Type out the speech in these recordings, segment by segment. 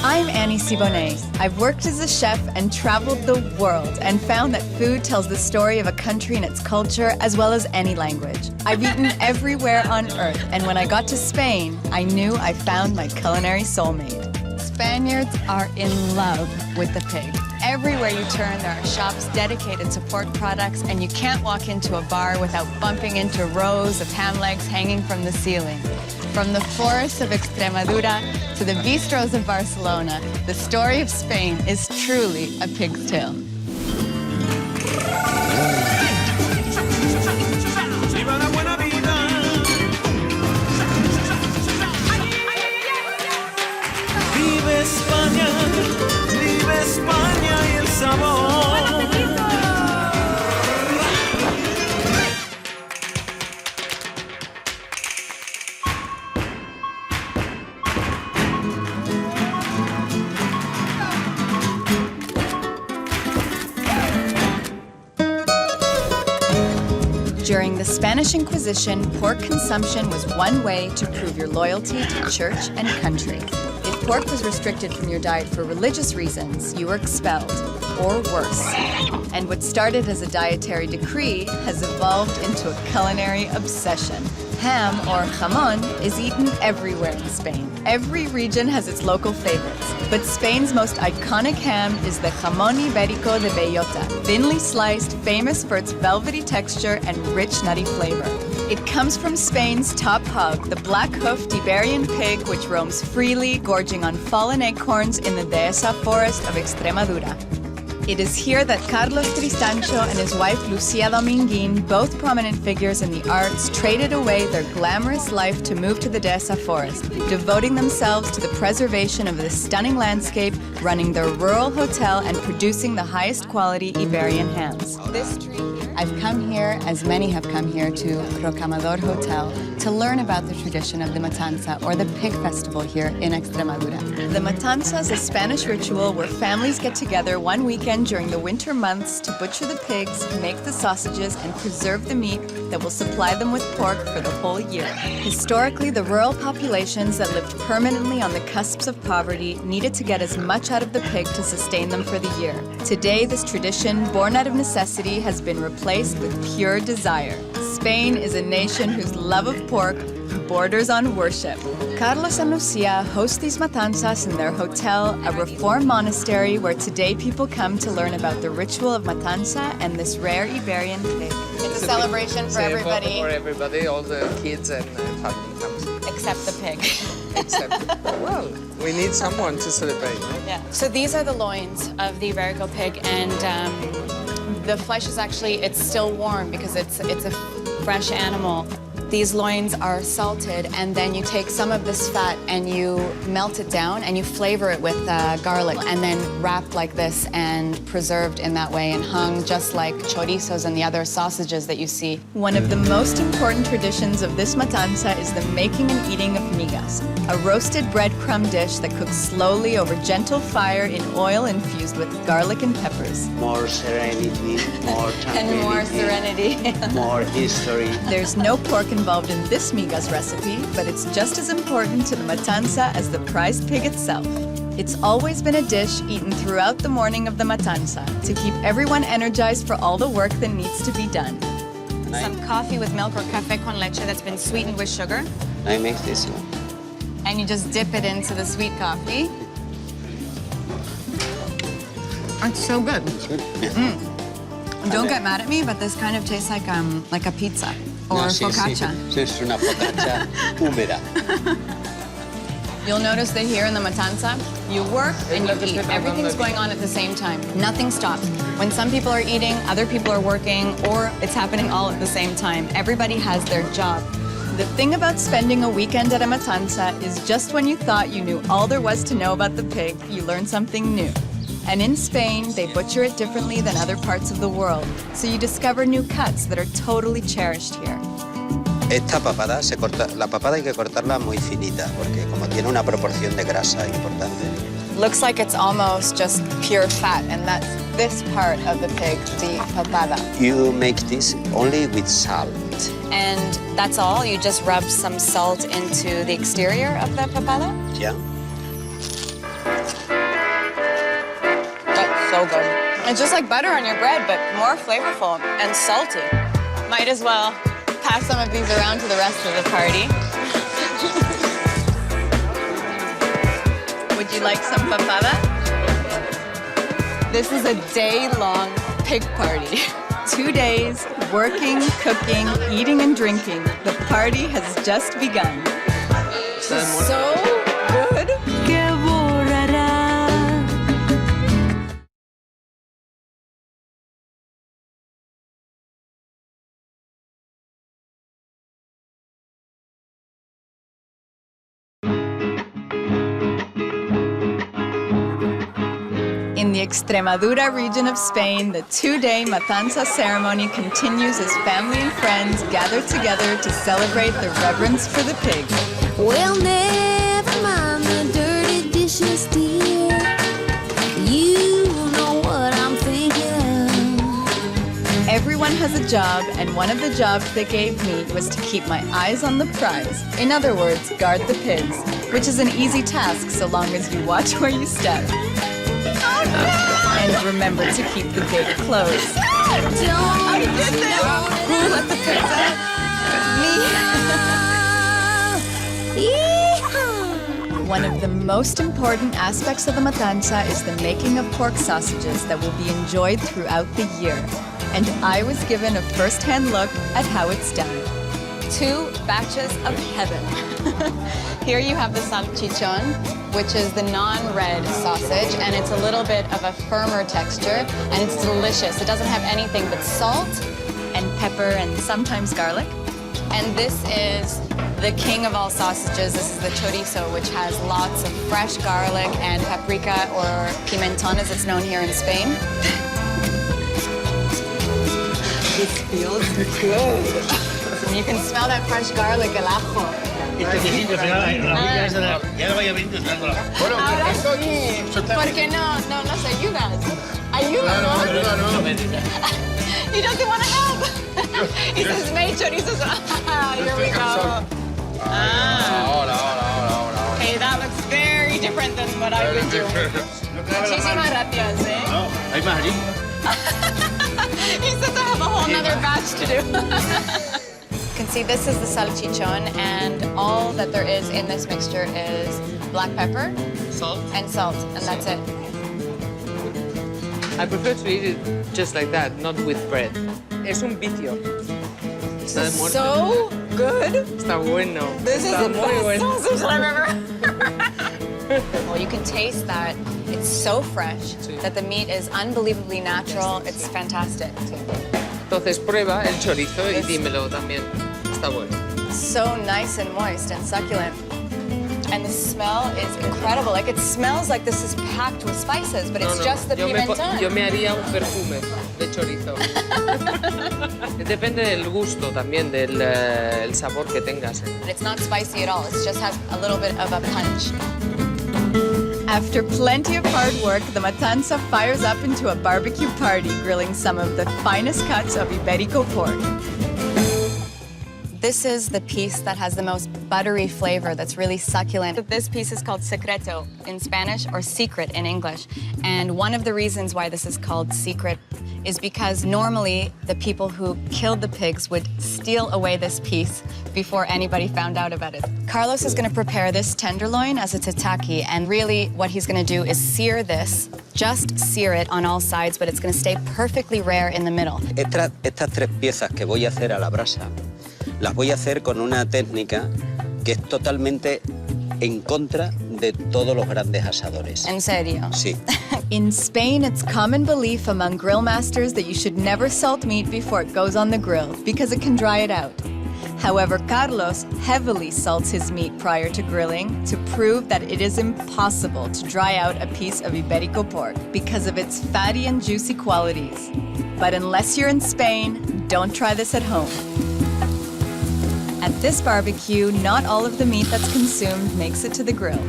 I'm Annie Siboney. I've worked as a chef and traveled the world and found that food tells the story of a country and its culture as well as any language. I've eaten everywhere on earth, and when I got to Spain, I knew I found my culinary soulmate. Spaniards are in love with the pig. Everywhere you turn, there are shops dedicated to pork products, and you can't walk into a bar without bumping into rows of ham legs hanging from the ceiling. From the forests of Extremadura to the bistros of Barcelona, the story of Spain is truly a pig's tale. Vive España, vive España y el sabor. During the Spanish Inquisition, pork consumption was one way to prove your loyalty to church and country. If pork was restricted from your diet for religious reasons, you were expelled, or worse. And what started as a dietary decree has evolved into a culinary obsession. Ham, or jamón, is eaten everywhere in Spain. Every region has its local favorites, but Spain's most iconic ham is the jamón ibérico de bellota, thinly sliced, famous for its velvety texture and rich nutty flavor. It comes from Spain's top hog, the black-hoofed Iberian pig, which roams freely, gorging on fallen acorns in the dehesa forest of Extremadura. It is here that Carlos Cristancho and his wife Lucia Dominguin, both prominent figures in the arts, traded away their glamorous life to move to the Dehesa forest, devoting themselves to the preservation of this stunning landscape, running their rural hotel and producing the highest quality Iberian hams. This tree here, I've come here, as many have come here, to Rocamadour Hotel to learn about the tradition of the matanza, or the pig festival here in Extremadura. The matanza is a Spanish ritual where families get together one weekend during the winter months to butcher the pigs, make the sausages, and preserve the meat that will supply them with pork for the whole year. Historically, the rural populations that lived permanently on the cusps of poverty needed to get as much out of the pig to sustain them for the year. Today, this tradition, born out of necessity, has been replaced with pure desire. Spain is a nation whose love of pork borders on worship. Carlos and Lucia host these matanzas in their hotel, a reform monastery where today people come to learn about the ritual of matanza and this rare Iberian pig. It's a celebration for everybody. For everybody, all the kids and family comes. Except the pig. Except, well, we need someone to celebrate. No? Yeah. So these are the loins of the Iberico pig, and the flesh is actually, it's still warm because it's a fresh animal. These loins are salted, and then you take some of this fat and you melt it down and you flavor it with garlic, and then wrapped like this and preserved in that way and hung just like chorizos and the other sausages that you see. One of the most important traditions of this matanza is the making and eating of migas, a roasted breadcrumb dish that cooks slowly over gentle fire in oil infused with garlic and peppers. More serenity, more tranquility. And more serenity. More history. There's no pork involved in this migas recipe, but it's just as important to the matanza as the prized pig itself. It's always been a dish eaten throughout the morning of the matanza to keep everyone energized for all the work that needs to be done. Some coffee with milk or café con leche that's been sweetened with sugar. I make this one. And you just dip it into the sweet coffee. It's so good. It's good. Don't get mad at me, but this kind of tastes like a pizza or focaccia. Sí, es una focaccia húmeda. You'll notice that here in the matanza, you work and you eat. Everything's going on at the same time. Nothing stops. When some people are eating, other people are working, or it's happening all at the same time. Everybody has their job. The thing about spending a weekend at a matanza is just when you thought you knew all there was to know about the pig, you learn something new. And in Spain, they butcher it differently than other parts of the world, so you discover new cuts that are totally cherished here. Esta papada se corta, la papada hay que cortarla muy finita porque como tiene una proporción de grasa importante. Looks like it's almost just pure fat, and that's this part of the pig, the papada. You make this only with salt. And that's all? You just rub some salt into the exterior of the papada? Yeah. so good. It's just like butter on your bread, but more flavorful and salty. Might as well pass some of these around to the rest of the party. Would you like some papada? This is a day-long pig party. 2 days, working, cooking, eating, and drinking. The party has just begun. So good. In the Extremadura region of Spain, the 2-day matanza ceremony continues as family and friends gather together to celebrate the reverence for the pig. Well, never mind the dirty dishes, dear. You know what I'm thinking. Everyone has a job, and one of the jobs they gave me was to keep my eyes on the prize. In other words, guard the pigs, which is an easy task so long as you watch where you step. And remember to keep the gate closed. I did this. Who let the pigs out? Me. One of the most important aspects of the matanza is the making of pork sausages that will be enjoyed throughout the year. And I was given a first-hand look at how it's done. 2 batches of heaven. Here you have the salchichon, which is the non-red sausage, and it's a little bit of a firmer texture, and it's delicious. It doesn't have anything but salt And pepper and sometimes garlic. And this is the king of all sausages. This is the chorizo, which has lots of fresh garlic and paprika, or pimentón as it's known here in Spain. This feels good. You can smell that fresh garlic, el ajo. Ahora sí. ¿Por qué no nos ayudas? Ayúdanos. He doesn't want to help. He says, "May chorizos." Here we go. Hey, that looks very different than what I would do. Muchísimas gracias, eh? ¿Hay más allí? He says I have a whole nother batch to do. You can see this is the salchichon, and all that there is in this mixture is black pepper, Salt. and salt, and that's it. I prefer to eat it just like that, not with bread. Es un vicio. Está de muerte. So good. Está bueno. This is Está the muy best bueno. sausage I've ever. Well, you can taste that it's so fresh, that the meat is unbelievably natural. It's fantastic. Entonces prueba el chorizo y dímelo también. Está bueno. So nice and moist and succulent. And the smell is incredible. Like, it smells like this is packed with spices, but it's just the pimentón. Yo me haría un perfume de chorizo. Depende del gusto también, del el sabor que tengas. But it's not spicy at all. It just has a little bit of a punch. After plenty of hard work, the matanza fires up into a barbecue party, grilling some of the finest cuts of Iberico pork. This is the piece that has the most buttery flavor, that's really succulent. This piece is called secreto in Spanish, or secret in English. And one of the reasons why this is called secret is because normally the people who killed the pigs would steal away this piece before anybody found out about it. Carlos is going to prepare this tenderloin as a tataki, and really what he's going to do is sear this, just sear it on all sides, but it's going to stay perfectly rare in the middle. Estas 3 piezas que voy a hacer a la brasa, las voy a hacer con una técnica que es totalmente en contra de todos los grandes asadores. En serio? Sí. In Spain, it's common belief among grill masters that you should never salt meat before it goes on the grill because it can dry it out. However, Carlos heavily salts his meat prior to grilling to prove that it is impossible to dry out a piece of Iberico pork because of its fatty and juicy qualities. But unless you're in Spain, don't try this at home. At this barbecue, not all of the meat that's consumed makes it to the grill.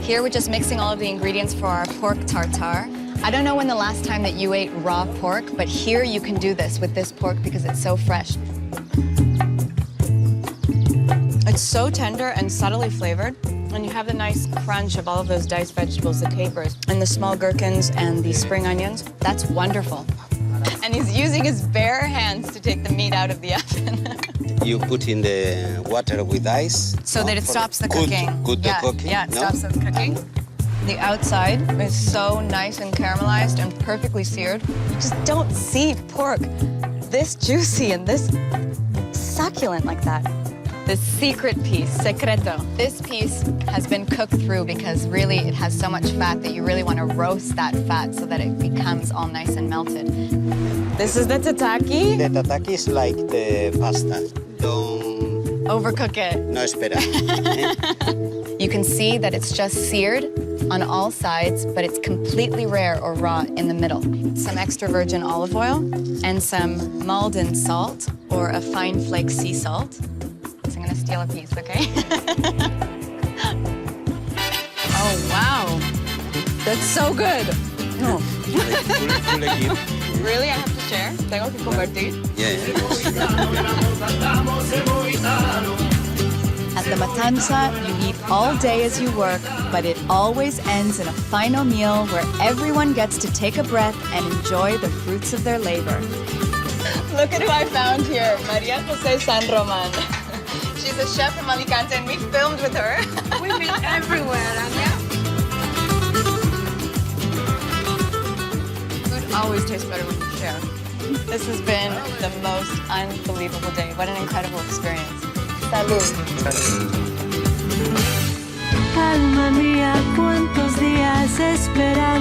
Here we're just mixing all of the ingredients for our pork tartare. I don't know when the last time that you ate raw pork, but here you can do this with this pork because it's so fresh. It's so tender and subtly flavored. And you have the nice crunch of all of those diced vegetables, the capers, and the small gherkins and the spring onions. That's wonderful. And he's using his bare hands to take the meat out of the oven. You put in the water with ice. So that it stops the Good- cooking. Good yeah, the cooking. Yeah, it no? stops the cooking. The outside is so nice and caramelized and perfectly seared. You just don't see pork this juicy and this succulent like that. The secret piece, secreto. This piece has been cooked through because really it has so much fat that you really want to roast that fat so that it becomes all nice and melted. This is the tataki. The tataki is like the pasta. Don't... Overcook it. No espera. You can see that it's just seared on all sides, but it's completely rare or raw in the middle. Some extra virgin olive oil and some Malden salt or a fine flake sea salt. So I'm gonna steal a piece, okay? Oh, wow. That's so good. No. Really? I have to share? Tengo que compartir? Yeah. At the Matanza, you eat all day as you work, but it always ends in a final meal where everyone gets to take a breath and enjoy the fruits of their labor. Look at who I found here, Maria Jose San Roman. She's a chef from Alicante, and we filmed with her. We've been everywhere, Anya. Food always tastes better when you share. This has been the most unbelievable day. What an incredible experience. Salud. Alma mía, cuántos días esperando